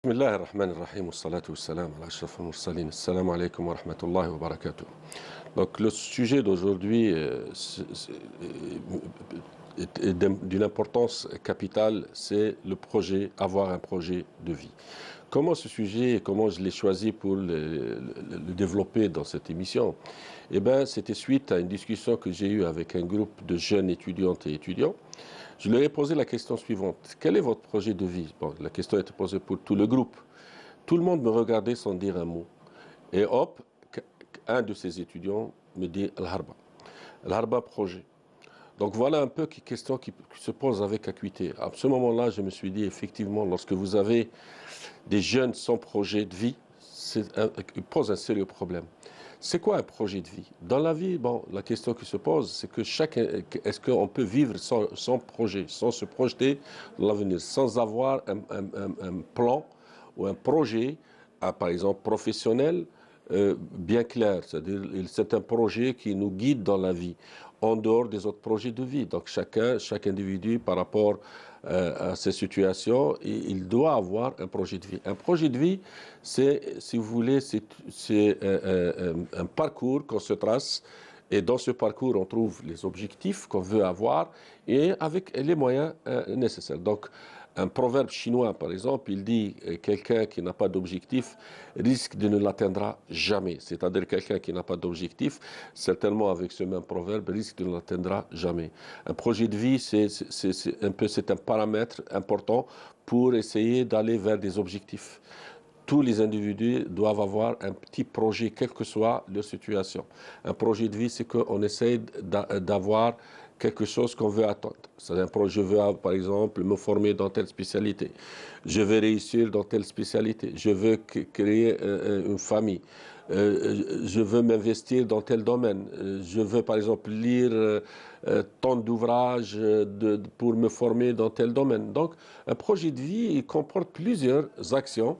بسم الله الرحمن الرحيم والصلاة والسلام على أشرف المرسلين. Assalamu alaikum wa rahmatullahi wa barakatuh. Donc le sujet d'aujourd'hui est d'une importance capitale, c'est le projet, avoir un projet de vie. Comment ce sujet, comment je l'ai choisi pour le développer dans cette émission? Eh bien, c'était suite à une discussion que j'ai eue avec un groupe de jeunes étudiantes et étudiants. Je leur ai posé la question suivante. Quel est votre projet de vie? Bon, la question était posée pour tout le groupe. Tout le monde me regardait sans dire un mot. Et hop, un de ces étudiants me dit Al-Harba. Al-Harba projet. Donc voilà un peu une question qui se pose avec acuité. À ce moment-là, je me suis dit, effectivement, lorsque vous avez des jeunes sans projet de vie, il pose un sérieux problème. C'est quoi un projet de vie? Dans la vie, bon, la question qui se pose, c'est que est-ce qu'on peut vivre sans projet, sans se projeter dans l'avenir, sans avoir un plan ou un projet, par exemple professionnel, bien clair. C'est-à-dire, c'est un projet qui nous guide dans la vie, en dehors des autres projets de vie. Donc chaque individu, par rapport à ces situations, il doit avoir un projet de vie. Un projet de vie, c'est, si vous voulez, c'est un parcours qu'on se trace. Et dans ce parcours, on trouve les objectifs qu'on veut avoir et avec les moyens nécessaires. Donc, un proverbe chinois, par exemple, il dit quelqu'un qui n'a pas d'objectif risque de ne l'atteindre jamais. C'est-à-dire quelqu'un qui n'a pas d'objectif, certainement avec ce même proverbe, risque de ne l'atteindra jamais. Un projet de vie, c'est un paramètre important pour essayer d'aller vers des objectifs. Tous les individus doivent avoir un petit projet, quelle que soit leur situation. Un projet de vie, c'est qu'on essaie d'avoir quelque chose qu'on veut attendre. Je veux, par exemple, me former dans telle spécialité. Je veux réussir dans telle spécialité. Je veux créer une famille. Je veux m'investir dans tel domaine. Je veux, par exemple, lire tant d'ouvrages pour me former dans tel domaine. Donc, un projet de vie, il comporte plusieurs actions.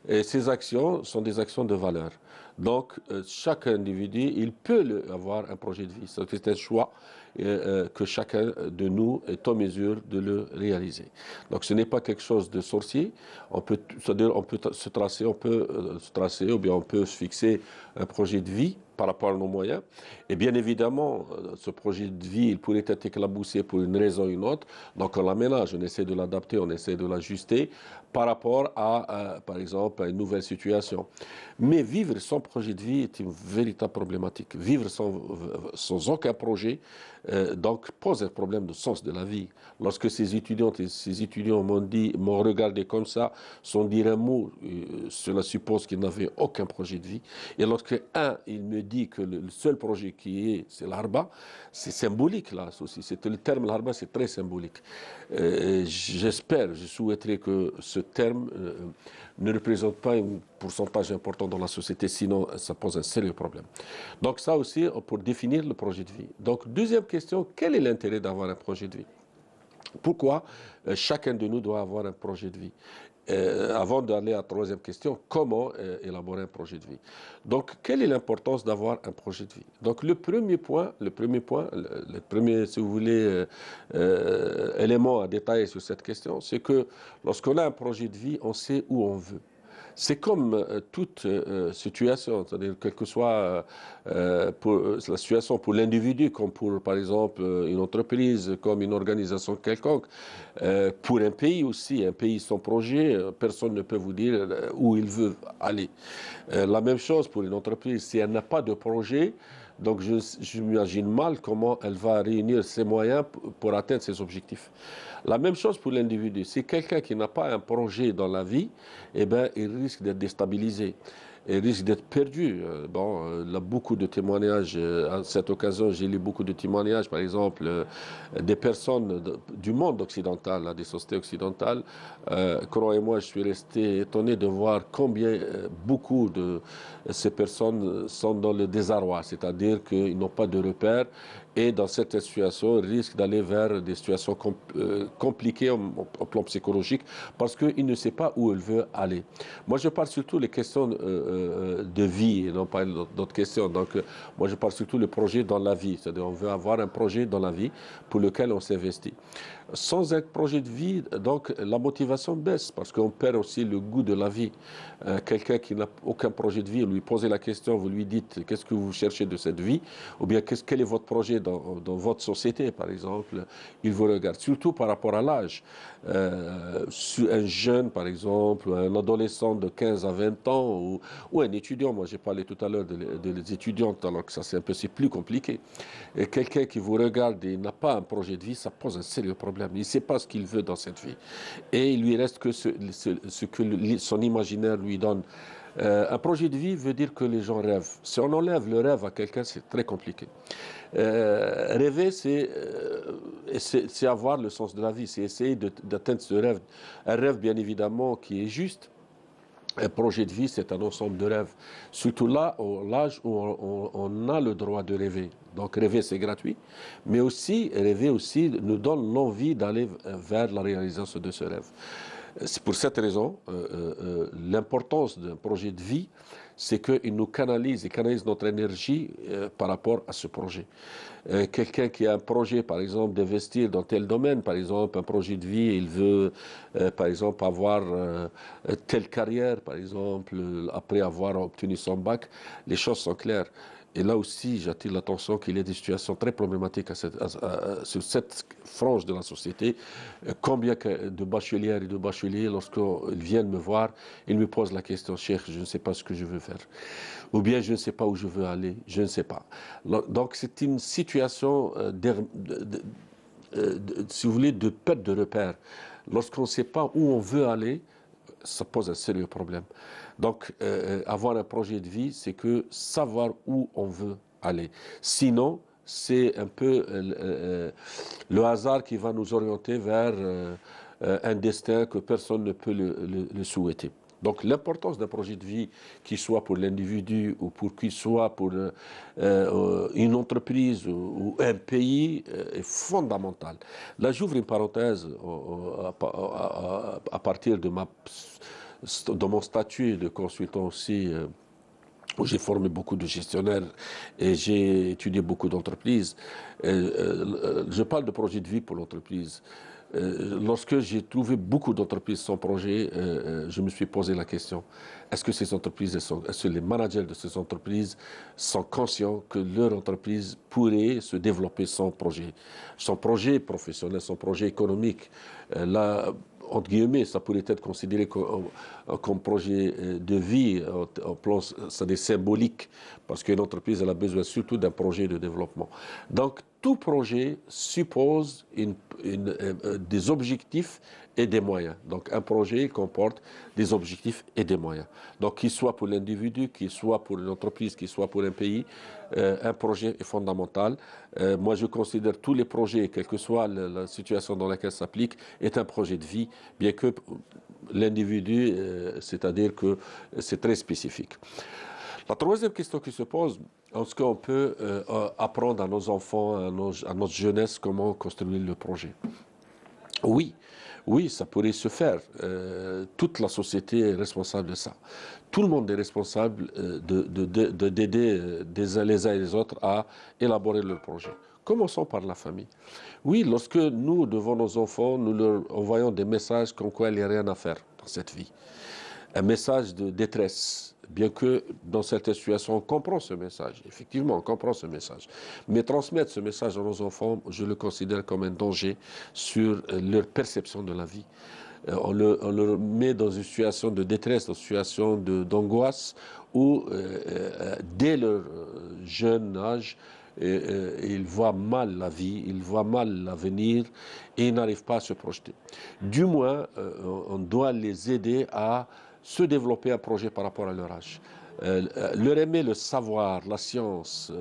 Et ces actions sont des actions de valeur. Donc, chaque individu, il peut avoir un projet de vie. C'est un choix que chacun de nous est en mesure de le réaliser. Donc, ce n'est pas quelque chose de sorcier. C'est-à-dire, on peut se tracer, ou bien on peut se fixer un projet de vie par rapport à nos moyens. Et bien évidemment, ce projet de vie, il pourrait être éclaboussé pour une raison ou une autre. Donc on l'aménage, on essaie de l'adapter, on essaie de l'ajuster par rapport à, par exemple, à une nouvelle situation. Mais vivre sans projet de vie est une véritable problématique. Vivre sans aucun projet, donc, pose un problème de sens de la vie. Lorsque ces étudiantes et ces étudiants m'ont regardé comme ça, sans dire un mot, cela suppose qu'ils n'avaient aucun projet de vie. Et lorsque il me dit que le seul projet qui est, c'est l'Arba, c'est symbolique là aussi. Le terme l'Arba, c'est très symbolique. J'espère, je souhaiterais que ce terme ne représente pas un pourcentage important dans la société, sinon ça pose un sérieux problème. Donc ça aussi, pour définir le projet de vie. Donc deuxième question, quel est l'intérêt d'avoir un projet de vie? Pourquoi chacun de nous doit avoir un projet de vie? Avant d'aller à la troisième question, comment élaborer un projet de vie? Donc, quelle est l'importance d'avoir un projet de vie? Donc, le premier point, si vous voulez, élément à détailler sur cette question, c'est que lorsqu'on a un projet de vie, on sait où on veut. C'est comme toute situation, c'est-à-dire quelle que soit la situation pour l'individu, comme pour, par exemple, une entreprise, comme une organisation quelconque, pour un pays aussi, un pays sans projet, personne ne peut vous dire où il veut aller. La même chose pour une entreprise, si elle n'a pas de projet, donc je m'imagine mal comment elle va réunir ses moyens pour atteindre ses objectifs. La même chose pour l'individu. Si quelqu'un qui n'a pas un projet dans la vie, eh ben, il risque d'être déstabilisé. Il risque d'être perdu. Il y a beaucoup de témoignages. À cette occasion, j'ai lu beaucoup de témoignages, par exemple, des personnes du monde occidental, des sociétés occidentales. Croyez-moi, je suis resté étonné de voir combien beaucoup de ces personnes sont dans le désarroi, c'est-à-dire qu'ils n'ont pas de repères et dans cette situation, ils risquent d'aller vers des situations compliquées au plan psychologique parce qu'ils ne savent pas où ils veulent aller. Moi, je parle surtout des questions de vie et non pas d'autres questions. Donc, moi, je parle surtout des projets dans la vie. C'est-à-dire, on veut avoir un projet dans la vie pour lequel on s'investit. Sans un projet de vie, donc la motivation baisse parce qu'on perd aussi le goût de la vie. Quelqu'un qui n'a aucun projet de vie, lui posez la question, vous lui dites qu'est-ce que vous cherchez de cette vie, ou bien quel est votre projet dans votre société, par exemple, il vous regarde, surtout par rapport à l'âge. Un jeune, par exemple, un adolescent de 15 à 20 ans, ou un étudiant, moi j'ai parlé tout à l'heure des étudiantes, alors que ça c'est plus compliqué. Et quelqu'un qui vous regarde et n'a pas un projet de vie, ça pose un sérieux problème. Il ne sait pas ce qu'il veut dans cette vie. Et il lui reste que ce que son imaginaire lui donne. Un projet de vie veut dire que les gens rêvent. Si on enlève le rêve à quelqu'un, c'est très compliqué. Rêver, c'est avoir le sens de la vie, c'est essayer d'atteindre ce rêve. Un rêve, bien évidemment, qui est juste. Un projet de vie, c'est un ensemble de rêves. Surtout là, à l'âge où on a le droit de rêver. Donc rêver, c'est gratuit. Mais aussi, rêver aussi nous donne l'envie d'aller vers la réalisation de ce rêve. C'est pour cette raison, l'importance d'un projet de vie, c'est qu'il nous canalise et canalise notre énergie par rapport à ce projet. Quelqu'un qui a un projet, par exemple, d'investir dans tel domaine, par exemple, un projet de vie, il veut, par exemple, avoir telle carrière, par exemple, après avoir obtenu son bac, les choses sont claires. Et là aussi, j'attire l'attention qu'il y a des situations très problématiques sur cette frange de la société. Combien de bachelières et de bacheliers, lorsqu'ils viennent me voir, ils me posent la question, Cheikh, je ne sais pas ce que je veux faire. Ou bien je ne sais pas où je veux aller, je ne sais pas. Donc c'est une situation, si vous voulez, de perte de repère. Lorsqu'on ne sait pas où on veut aller, ça pose un sérieux problème. Donc, avoir un projet de vie, c'est que savoir où on veut aller. Sinon, c'est un peu le hasard qui va nous orienter vers un destin que personne ne peut le souhaiter. Donc l'importance d'un projet de vie, qu'il soit pour l'individu ou qu'il soit pour une entreprise ou un pays, est fondamentale. Là, j'ouvre une parenthèse à partir de mon statut de consultant aussi. Où j'ai formé beaucoup de gestionnaires et j'ai étudié beaucoup d'entreprises. Je parle de projet de vie pour l'entreprise. Lorsque j'ai trouvé beaucoup d'entreprises sans projet, je me suis posé la question, est-ce que ces entreprises, est-ce que les managers de ces entreprises sont conscients que leur entreprise pourrait se développer sans projet professionnel, sans projet économique? Là, entre guillemets, ça pourrait être considéré comme projet de vie, en plan, c'est symbolique, parce qu'une entreprise, elle a besoin surtout d'un projet de développement. Donc, tout projet suppose des objectifs et des moyens. Donc, un projet comporte des objectifs et des moyens. Donc, qu'il soit pour l'individu, qu'il soit pour une entreprise, qu'il soit pour un pays, un projet est fondamental. Moi, je considère tous les projets, quelle que soit la situation dans laquelle ça s'applique, est un projet de vie, bien que l'individu, c'est-à-dire que c'est très spécifique. La troisième question qui se pose, est-ce qu'on peut apprendre à nos enfants, à notre jeunesse, comment construire le projet? Oui, oui, ça pourrait se faire. Toute la société est responsable de ça. Tout le monde est responsable d'aider les uns et les autres à élaborer leur projet. Commençons par la famille. Oui, lorsque nous, devant nos enfants, nous leur envoyons des messages comme quoi il n'y a rien à faire dans cette vie, un message de détresse, bien que dans certaines situations, on comprend ce message. Effectivement, on comprend ce message. Mais transmettre ce message à nos enfants, je le considère comme un danger sur leur perception de la vie. On leur met dans une situation de détresse, dans une situation d'angoisse, où dès leur jeune âge, ils voient mal la vie, ils voient mal l'avenir et ils n'arrivent pas à se projeter. Du moins, on doit les aider à se développer un projet par rapport à leur âge. Leur aimer le savoir, la science,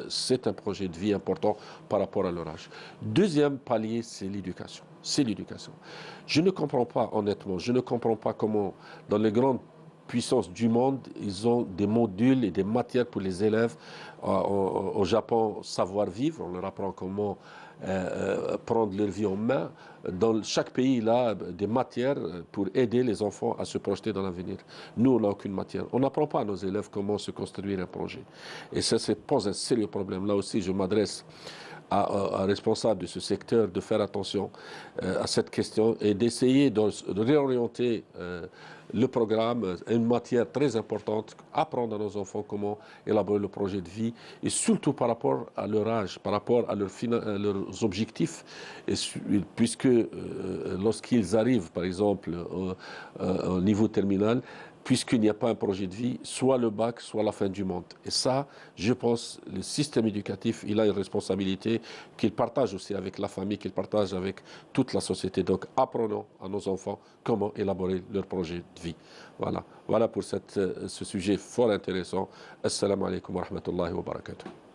c'est un projet de vie important par rapport à leur âge. Deuxième palier, c'est l'éducation. C'est l'éducation. Je ne comprends pas, honnêtement, je ne comprends pas comment, dans les grandes puissances du monde, ils ont des modules et des matières pour les élèves. Au Japon, savoir-vivre, on leur apprend comment prendre leur vie en main. Dans chaque pays, il a des matières pour aider les enfants à se projeter dans l'avenir. Nous, on n'a aucune matière. On n'apprend pas à nos élèves comment se construire un projet. Et ça pose un sérieux problème. Là aussi, je m'adresse à responsables de ce secteur de faire attention à cette question et d'essayer de réorienter le programme, une matière très importante, apprendre à nos enfants comment élaborer le projet de vie, et surtout par rapport à leur âge, par rapport à leurs objectifs, et puisque lorsqu'ils arrivent, par exemple, au niveau terminal, puisqu'il n'y a pas un projet de vie, soit le bac, soit la fin du monde. Et ça, je pense, le système éducatif, il a une responsabilité qu'il partage aussi avec la famille, qu'il partage avec toute la société. Donc, apprenons à nos enfants comment élaborer leur projet de vie. Voilà, voilà pour ce sujet fort intéressant. Assalamu alaikum wa rahmatullahi wa barakatuh.